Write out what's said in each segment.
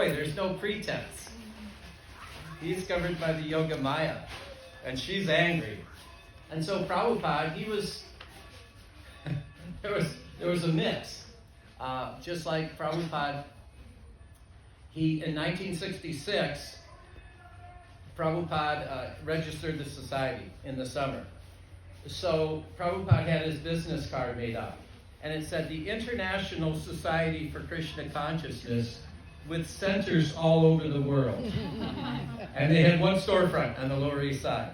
boy, there's no pretense. He's governed by the Yoga Maya, and she's angry. And so Prabhupada, he was, there was a mix. Just like Prabhupada, in 1966, Prabhupada registered the society in the summer. So Prabhupada had his business card made up, and it said the International Society for Krishna Consciousness with centers all over the world. And they had one storefront on the Lower East Side.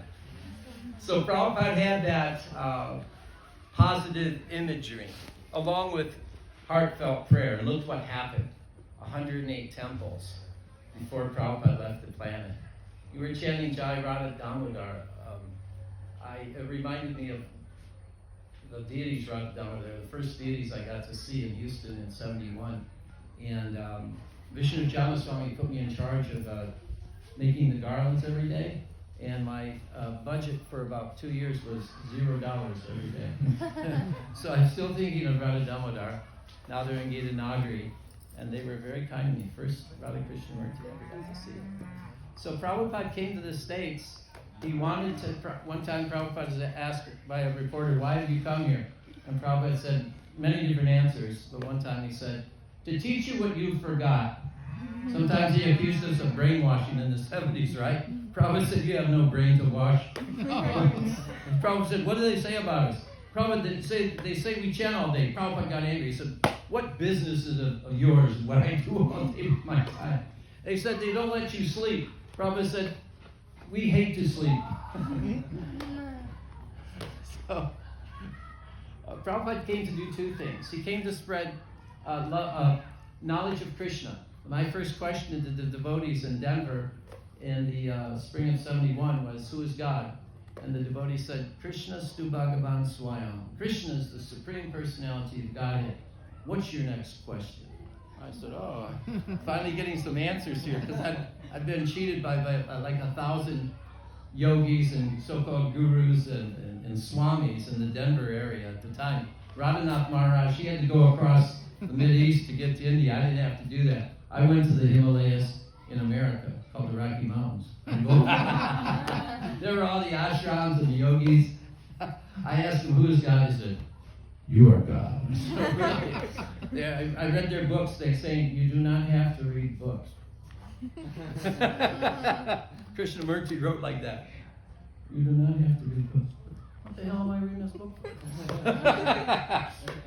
So Prabhupada had that positive imagery, along with heartfelt prayer. And look what happened. 108 temples before Prabhupada left the planet. You were chanting Jai Radha Damodar. It reminded me of the deities Radha Damodar, the first deities I got to see in Houston in 71. And Vishnu Jamaswamy put me in charge of making the garlands every day. And my budget for about 2 years was $0 every day. So I'm still thinking of Radha Damodar. Now they're in Gitanagari. And they were very kind to me. First Radha Krishnamurti I ever got to see. So Prabhupada came to the States. He wanted to, one time Prabhupada was asked by a reporter, why have you come here? And Prabhupada said many different answers, but one time he said, to teach you what you forgot. Sometimes he accused us of brainwashing in the 70s, right? Prabhupada said, you have no brain to wash. Prabhupada said, what do they say about us? Prabhupada, they say we chant all day. Prabhupada got angry. He said, what business is it of yours what I do all day with my time? They said, they don't let you sleep. Prabhupada said, we hate to sleep. So, Prabhupada came to do two things. He came to spread knowledge of Krishna. My first question to the devotees in Denver in the spring of 71 was, who is God? And the devotee said, Krishna Stu Bhagavan Swayam. Krishna is the Supreme Personality of Godhead. What's your next question? I said, finally getting some answers here, because I've been cheated by like 1,000 yogis and so-called gurus and swamis in the Denver area at the time. Radhanath Maharaj, he had to go across the Mideast to get to India. I didn't have to do that. I went to the Himalayas in America, called the Rocky Mountains. There were all the ashrams and the yogis. I asked them, who is God? He said, you are God. I read their books. They say, you do not have to read books. Krishnamurti wrote like that. You do not have to read books. What the hell am I reading this book for?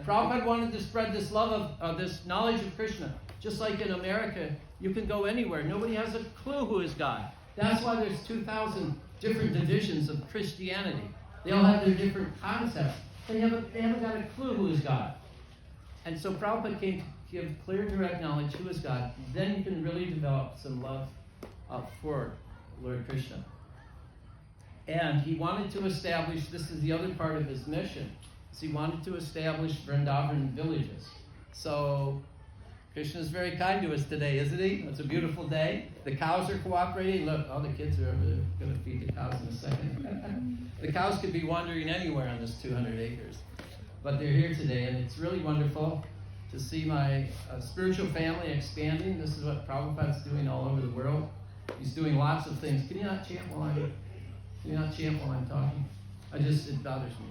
Prabhupada wanted to spread this love of this knowledge of Krishna. Just like in America, you can go anywhere. Nobody has a clue who is God. That's why there's 2,000 different divisions of Christianity. They all have their different concepts. They haven't got a clue who is God. And so Prabhupada came to give clear, direct knowledge who is God. Then you can really develop some love for Lord Krishna. And he wanted to establish, this is the other part of his mission, is he wanted to establish Vrindavan villages. So Krishna is very kind to us today, isn't he? It's a beautiful day. The cows are cooperating. Look, all the kids are over there going to feed the cows in a second. The cows could be wandering anywhere on this 200 acres. But they're here today, and it's really wonderful to see my spiritual family expanding. This is what Prabhupada's doing all over the world. He's doing lots of things. Can you not chant while I'm talking? It bothers me.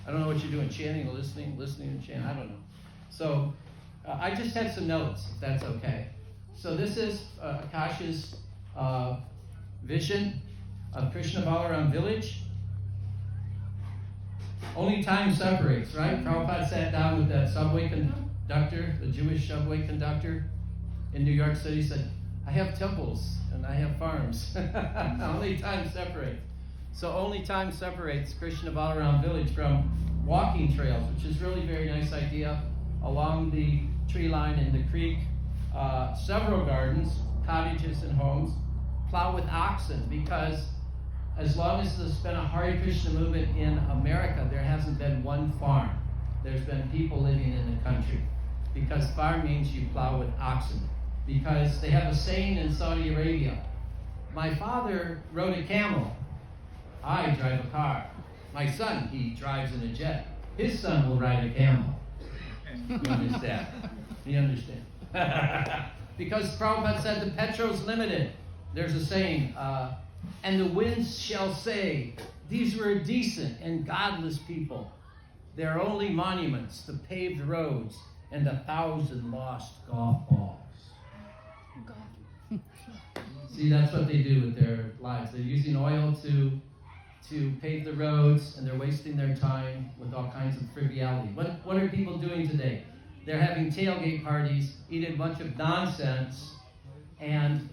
I don't know what you're doing, chanting or listening and chanting. I don't know. So I just had some notes, if that's okay. So this is Akash's vision of Krishna Balaram village. Only time separates, right? Prabhupada sat down with that subway conductor, the Jewish subway conductor in New York City, said, I have temples and I have farms. Only time separates. So only time separates Krishna Balaram village from walking trails, which is really a very nice idea, along the tree line in the creek. Several gardens, cottages and homes, plow with oxen, because as long as there's been a Hare Krishna movement in America, there hasn't been one farm. There's been people living in the country. Because farm means you plow with oxen. Because they have a saying in Saudi Arabia, my father rode a camel, I drive a car. My son, he drives in a jet. His son will ride a camel. You understand? You understand? Because Prabhupada said the petro's limited. There's a saying, and the winds shall say, these were decent and godless people. They are only monuments, the paved roads, and 1,000 lost golf balls. See, that's what they do with their lives. They're using oil to pave the roads, and they're wasting their time with all kinds of frivolity. What are people doing today? They're having tailgate parties, eating a bunch of nonsense, and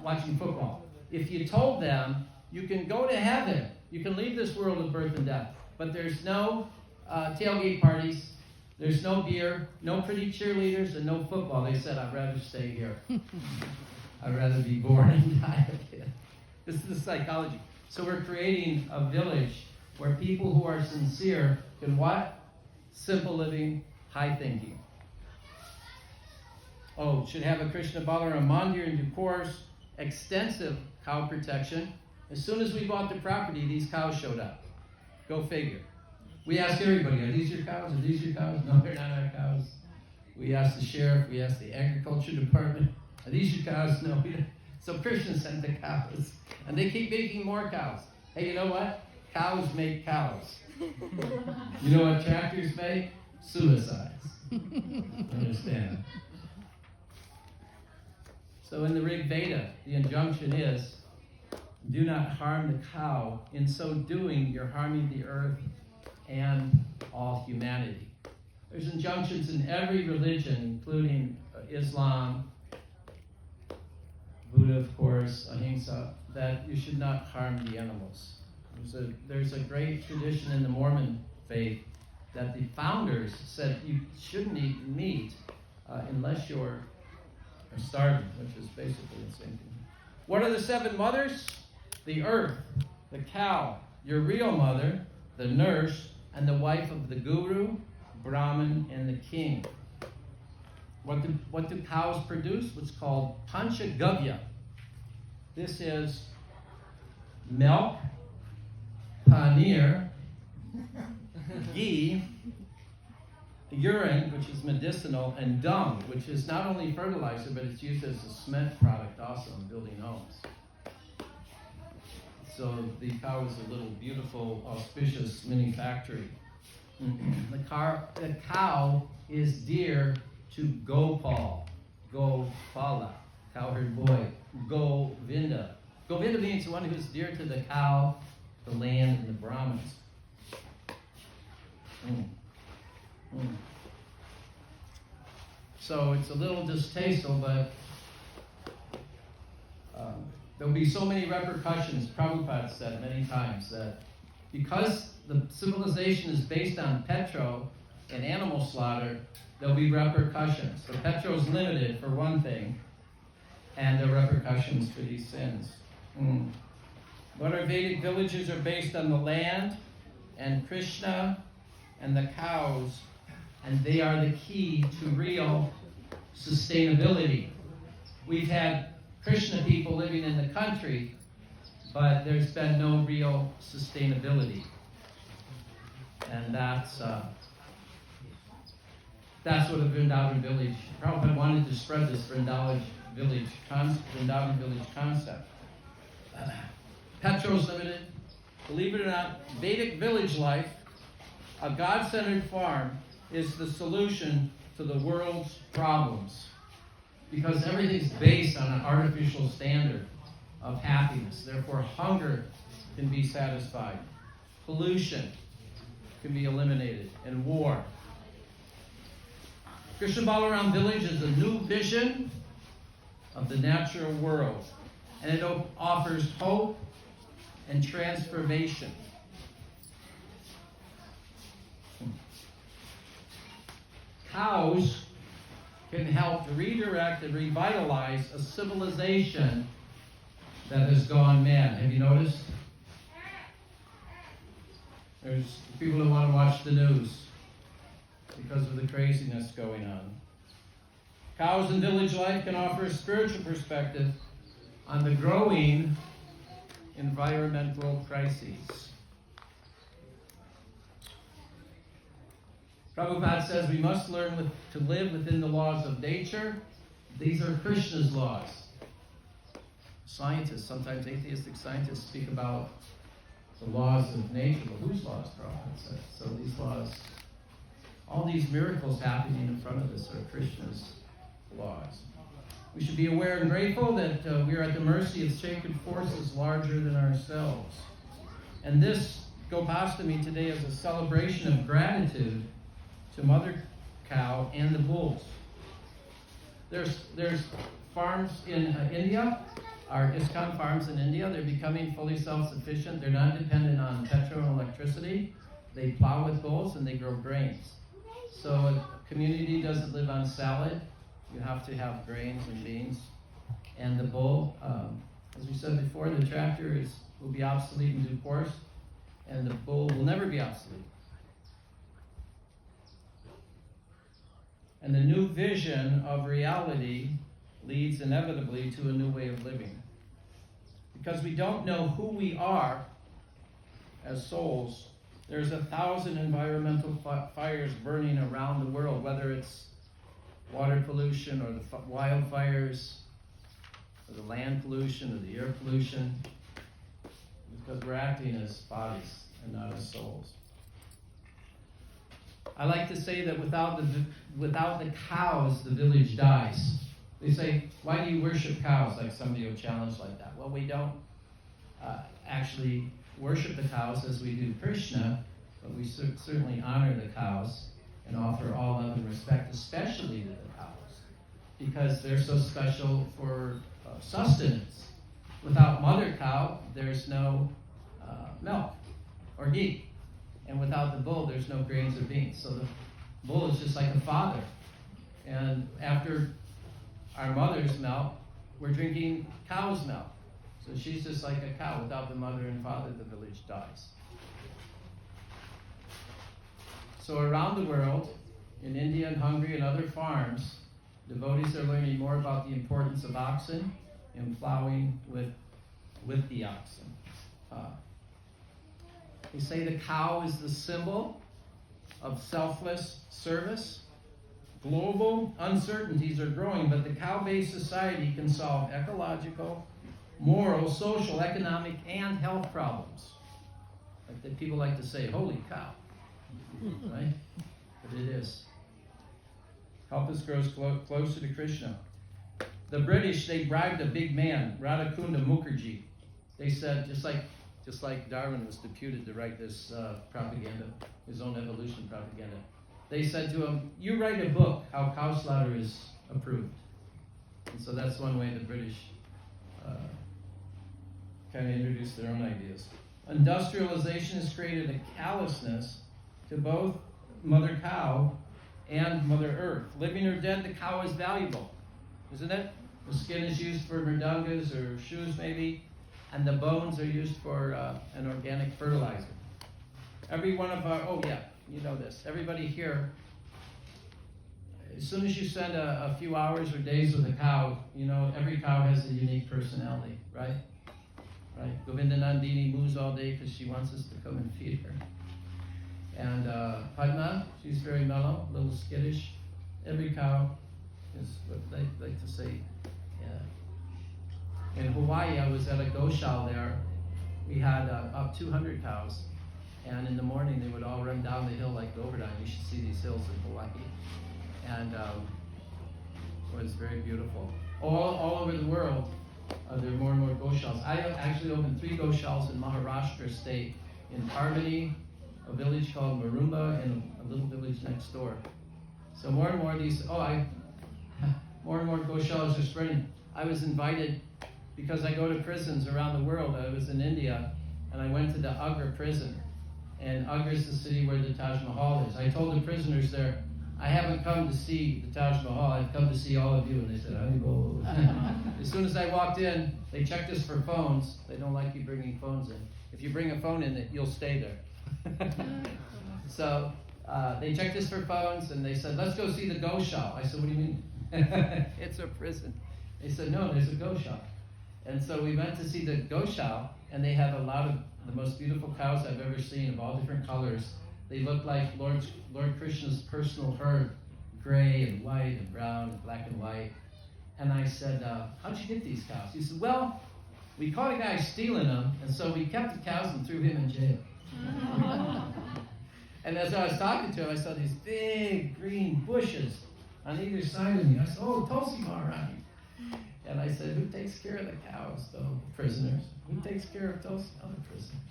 watching football. If you told them you can go to heaven, you can leave this world of birth and death, but there's no tailgate parties, there's no beer, no pretty cheerleaders, and no football, they said, I'd rather stay here. I'd rather be born and die again. This is the psychology. So we're creating a village where people who are sincere can what? Simple living, high thinking. Oh, should have a Krishna Balaram Mandir in due course, extensive cow protection. As soon as we bought the property, these cows showed up. Go figure. We asked everybody, are these your cows? Are these your cows? No, they're not our cows. We asked the sheriff, we asked the agriculture department, are these your cows? No, we don't. So Krishna sent the cows. And they keep making more cows. Hey, you know what? Cows make cows. You know what tractors make? Suicides. Understand? So in the Rig Veda, the injunction is, do not harm the cow. In so doing, you're harming the earth and all humanity. There's injunctions in every religion, including Islam, Buddha, of course, Ahimsa, that you should not harm the animals. There's a great tradition in the Mormon faith that the founders said you shouldn't eat meat unless you're starving, which is basically the same thing. What are the 7 mothers? The earth, the cow, your real mother, the nurse, and the wife of the guru, Brahmin, and the king. What do cows produce? What's called panchagavya. This is milk, paneer, ghee, urine, which is medicinal, and dung, which is not only fertilizer, but it's used as a cement product also in building homes. So the cow is a little beautiful, auspicious mini factory. The cow is dear to Gopal, Gopala, cowherd boy, Govinda. Govinda means the one who's dear to the cow, the land, and the Brahmins. So it's a little distasteful, but there'll be so many repercussions. Prabhupada said many times that because the civilization is based on petro and animal slaughter, there'll be repercussions. The petro is limited, for one thing, and the repercussions for these sins. What our Vedic villages are based on the land and Krishna and the cows, and they are the key to real sustainability. We've had Krishna people living in the country, but there's been no real sustainability. And that's what a Vrindavan village, Prabhupada wanted to spread this Vrindavan village concept. Petro's limited. Believe it or not, Vedic village life, a God-centered farm, is the solution to the world's problems. Because everything's based on an artificial standard of happiness. Therefore, hunger can be satisfied. Pollution can be eliminated. And war. Krishna Balaram Village is a new vision of the natural world. And it offers hope and transformation. Cows can help redirect and revitalize a civilization that has gone mad. Have you noticed? There's people who want to watch the news because of the craziness going on. Cows in village life can offer a spiritual perspective on the growing environmental crises. Prabhupada says we must learn to live within the laws of nature, These are Krishna's laws. Scientists, sometimes atheistic scientists, speak about the laws of nature. Well, whose laws, Prabhupada? So these laws, all these miracles happening in front of us are Krishna's laws. We should be aware and grateful that we are at the mercy of sacred forces larger than ourselves. And this Gopastami today is a celebration of gratitude to Mother Cow and the bulls. There's farms in India, our ISKCON farms in India. They're becoming fully self-sufficient. They're not dependent on petrol and electricity. They plow with bulls and they grow grains. So a community doesn't live on salad. You have to have grains and beans. And the bull, as we said before, the tractor will be obsolete in due course, and the bull will never be obsolete. And the new vision of reality leads inevitably to a new way of living. Because we don't know who we are as souls, there's 1,000 environmental fires burning around the world, whether it's water pollution or the wildfires or the land pollution or the air pollution, because we're acting as bodies and not as souls. I like to say that without the cows, the village dies. They say, why do you worship cows? Like somebody will challenge like that. Well, we don't actually worship the cows as we do Krishna, but we certainly honor the cows and offer all love and respect, especially to the cows, because they're so special for sustenance. Without mother cow, there's no milk or ghee. And without the bull, there's no grains or beans. So the bull is just like a father. And after our mother's milk, we're drinking cow's milk. So she's just like a cow. Without the mother and father, the village dies. So around the world, in India and Hungary and other farms, devotees are learning more about the importance of oxen and plowing with the oxen. They say the cow is the symbol of selfless service. Global uncertainties are growing, but the cow-based society can solve ecological, moral, social, economic, and health problems. Like that people like to say, holy cow, right? But it is. Help us grow closer to Krishna. The British, they bribed a big man, Radhakunda Mukherjee. They said, just like Darwin was deputed to write this propaganda, his own evolution propaganda. They said to him, you write a book, how cow slaughter is approved. And so that's one way the British kind of introduced their own ideas. Industrialization has created a callousness to both Mother Cow and Mother Earth. Living or dead, the cow is valuable, isn't it? The skin is used for mridangas or shoes maybe, and the bones are used for an organic fertilizer. Every one of our, you know this, everybody here, as soon as you spend a few hours or days with a cow, you know, every cow has a unique personality, right? Right? Govinda Nandini moos all day because she wants us to come and feed her. And Padma, she's very mellow, a little skittish. Every cow is what they like to say. Yeah. In Hawaii, I was at a goshaw there. We had up 200 cows. And in the morning, they would all run down the hill like Govardhan. You should see these hills in Hawaii. And it was very beautiful. All over the world, there are more and more goshaws. I actually opened 3 goshaws in Maharashtra state, in Parbhani, a village called Marumba, and a little village next door. So more and more more and more goshaws are spreading. I was invited, because I go to prisons around the world. I was in India, and I went to the Agra prison. And Agra is the city where the Taj Mahal is. I told the prisoners there, I haven't come to see the Taj Mahal, I've come to see all of you. And they said, Haribo. As soon as I walked in, they checked us for phones. They don't like you bringing phones in. If you bring a phone in, you'll stay there. So they checked us for phones, and they said, let's go see the goshaw. I said, what do you mean? It's a prison. They said, no, there's a goshaw. And so we went to see the goshaw, and they have a lot of the most beautiful cows I've ever seen, of all different colors. They look like Lord Krishna's personal herd, gray and white and brown and black and white. And I said, how'd you get these cows? He said, well, we caught a guy stealing them, and so we kept the cows and threw him in jail. And as I was talking to him, I saw these big green bushes on either side of me. I said, oh, Tulsi Maharani. And I said, who takes care of the cows, though? Prisoners. Who takes care of Tulsi? Other prisoners.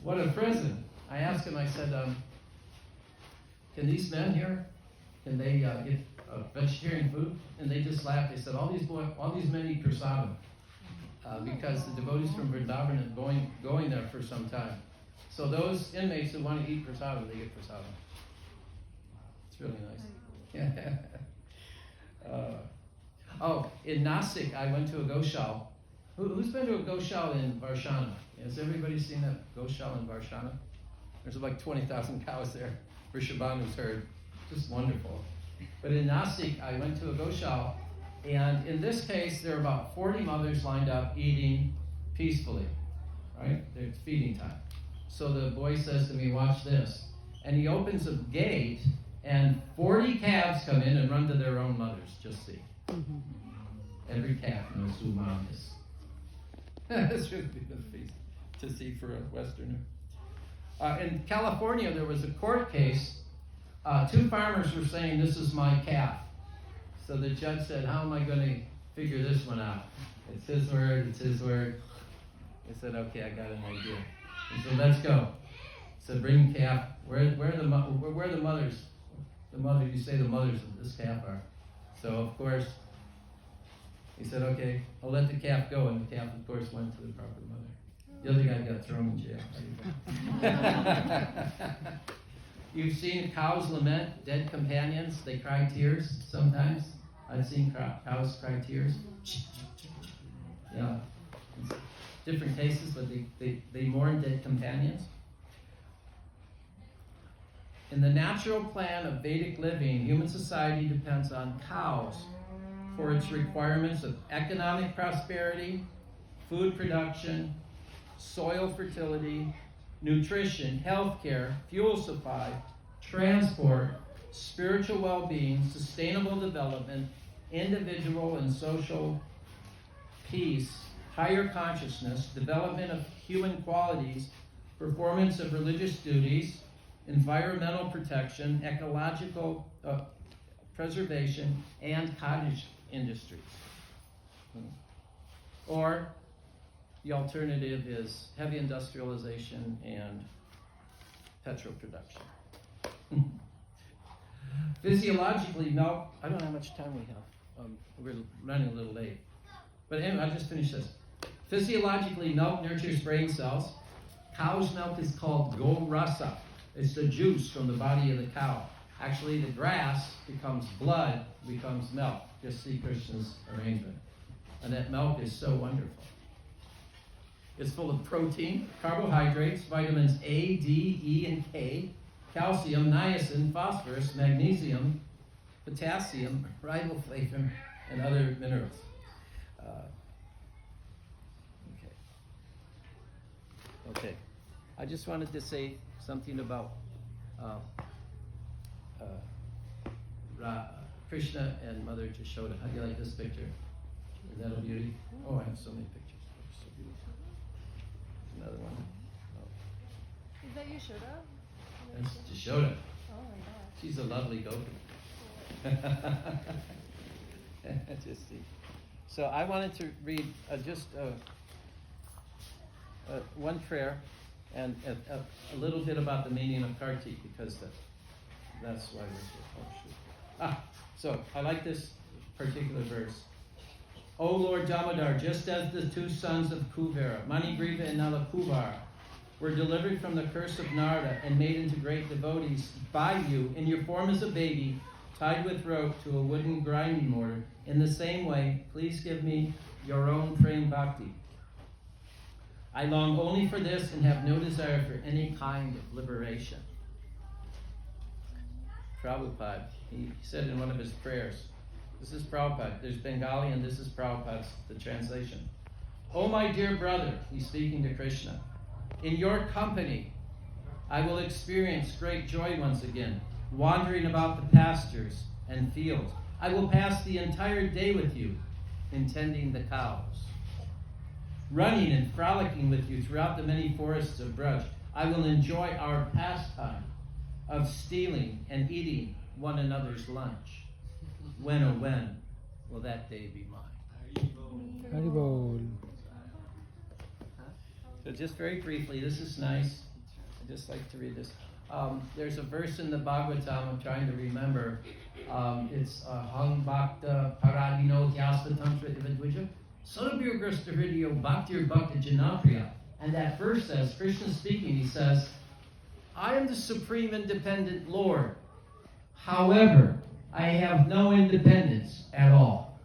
What a prison. I asked him, I said, can these men here, can they get vegetarian food? And they just laughed. They said, all these men eat prasadam. Because the devotees from Vrindavan have been going there for some time. So those inmates who want to eat prasadam, they get prasadam. It's really nice. In Nasik, I went to a Goshal. Who's been to a Goshal in Varshana? Has everybody seen that Goshal in Varshana? There's like 20,000 cows there. Rishabhanu's herd. Just wonderful. But in Nasik, I went to a Goshal, and in this case, there are about 40 mothers lined up eating peacefully. Right? It's feeding time. So the boy says to me, watch this. And he opens a gate, and 40 calves come in and run to their own mothers. Just see. Every calf knows who mom is. This would be the feast to see for a Westerner. In California, there was a court case. Two farmers were saying, this is my calf. So the judge said, how am I going to figure this one out? It's his word, it's his word. He said, okay, I got an idea. He said, let's go. He said, bring calf. Where are the mothers? The mother, you say the mothers of this calf are. So, of course, he said, okay, I'll let the calf go. And the calf, of course, went to the proper mother. The other guy got thrown in jail. You've seen cows lament, dead companions. They cry tears sometimes. I've seen cows cry tears. Yeah. It's different cases, but they mourn dead companions. In the natural plan of Vedic living, human society depends on cows for its requirements of economic prosperity, food production, soil fertility, nutrition, healthcare, fuel supply, transport, spiritual well-being, sustainable development, individual and social peace, higher consciousness, development of human qualities, performance of religious duties, environmental protection, ecological preservation, and cottage industries. Or the alternative is heavy industrialization and petrol production. Physiologically, milk, I don't know how much time we have. We're running a little late. But anyway, I'll just finish this. Physiologically, milk nurtures brain cells. Cow's milk is called go-rasa. It's the juice from the body of the cow. Actually, the grass becomes blood, becomes milk. Just see Krishna's arrangement. And that milk is so wonderful. It's full of protein, carbohydrates, vitamins A, D, E, and K, calcium, niacin, phosphorus, magnesium, potassium, riboflavin, and other minerals. Okay. I just wanted to say something about Krishna and Mother Jashoda. How do you like this picture? Is that a beauty? Oh, I have so many pictures. So beautiful. Another one. Oh. Is that Yashoda? That's Jashoda. Oh my gosh. She's a lovely gopi. Just see. So I wanted to read just one prayer and a little bit about the meaning of Kartik, because that's why we're here. Oh, shoot. So I like this particular verse. O Lord Damodar, just as the two sons of Kuvera, Manigriva and Nalakuvar, were delivered from the curse of Narada and made into great devotees by you in your form as a baby, tied with rope to a wooden grinding mortar, in the same way, please give me your own prem bhakti. I long only for this and have no desire for any kind of liberation. Prabhupada, he said in one of his prayers, this is Prabhupada, there's Bengali and this is Prabhupada's, the translation. Oh my dear brother, he's speaking to Krishna, in your company I will experience great joy once again, wandering about the pastures and fields, I will pass the entire day with you in tending the cows, running and frolicking with you throughout the many forests of Braj. I will enjoy our pastime of stealing and eating one another's lunch. When, oh when, will that day be mine? Haribol. So just very briefly, this is nice. I just like to read this. There's a verse in the Bhagavatam I'm trying to remember. It's Hang Bhakta Paradino Hyasta Tantra Ivadvija Sarabhyagrasta Hridiyo Bhaktir Bhakta Janapriya. And that verse says, Krishna speaking, he says, I am the supreme independent Lord. However, I have no independence at all.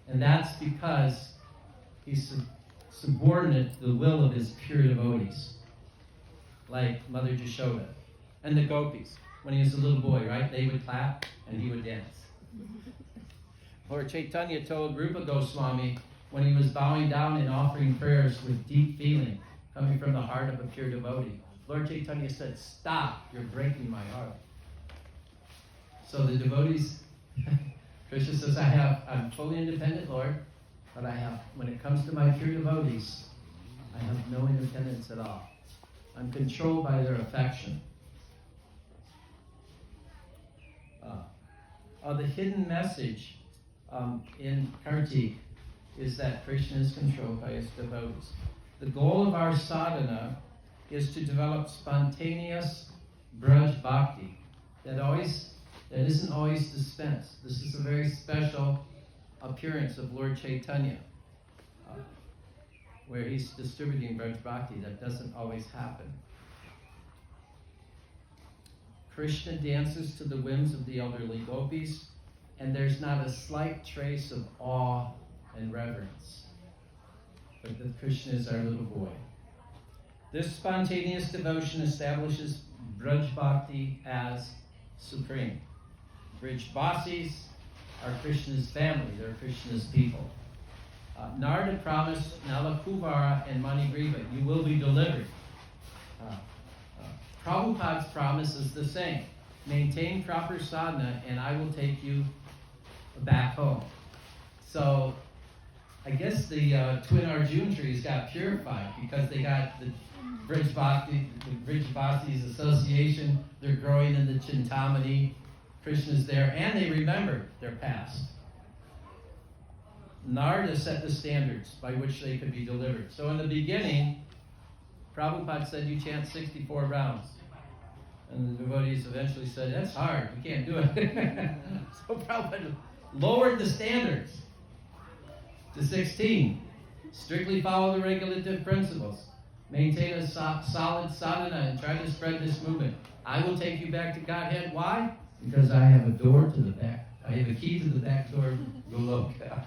And that's because he's subordinate to the will of his pure devotees, like Mother Jashoda and the gopis. When he was a little boy, right? They would clap and he would dance. Lord Chaitanya told Rupa Goswami when he was bowing down and offering prayers with deep feeling coming from the heart of a pure devotee. Lord Chaitanya said, stop, you're breaking my heart. So the devotees, Krishna says, I'm fully independent, Lord, but when it comes to my pure devotees, I have no independence at all. I'm controlled by their affection. The hidden message in Kartik is that Krishna is controlled by his devotees. The goal of our sadhana is to develop spontaneous Braj Bhakti that isn't always dispensed. This is a very special appearance of Lord Chaitanya, where he's distributing Braj Bhakti. That doesn't always happen. Krishna dances to the whims of the elderly gopis, and there's not a slight trace of awe and reverence. But that Krishna is our little boy. This spontaneous devotion establishes Braj Bhakti as supreme. Brajbasis are Krishna's family, they're Krishna's people. Narada promised Nala Kuvara and Manigriva, you will be delivered. Prabhupada's promise is the same. Maintain proper sadhana and I will take you back home. So I guess the twin Arjun trees got purified because they got the Brajbasis Association. They're growing in the Chintamani. Krishna's there, and they remember their past. Narada set the standards by which they could be delivered. So in the beginning, Prabhupada said you chant 64 rounds. And the devotees eventually said, that's hard, we can't do it. So Prabhupada lowered the standards to 16. Strictly follow the regulative principles. Maintain a solid sadhana and try to spread this movement. I will take you back to Godhead. Why? Because I have a door to the back. I have a key to the back door, Goloka.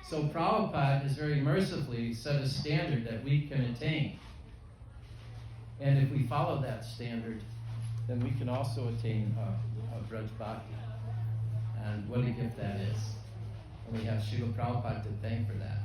So Prabhupada has very mercifully set a standard that we can attain. And if we follow that standard, then we can also attain a Braj Bhakti. And what a gift that is. And we have Srila Prabhupada to thank for that.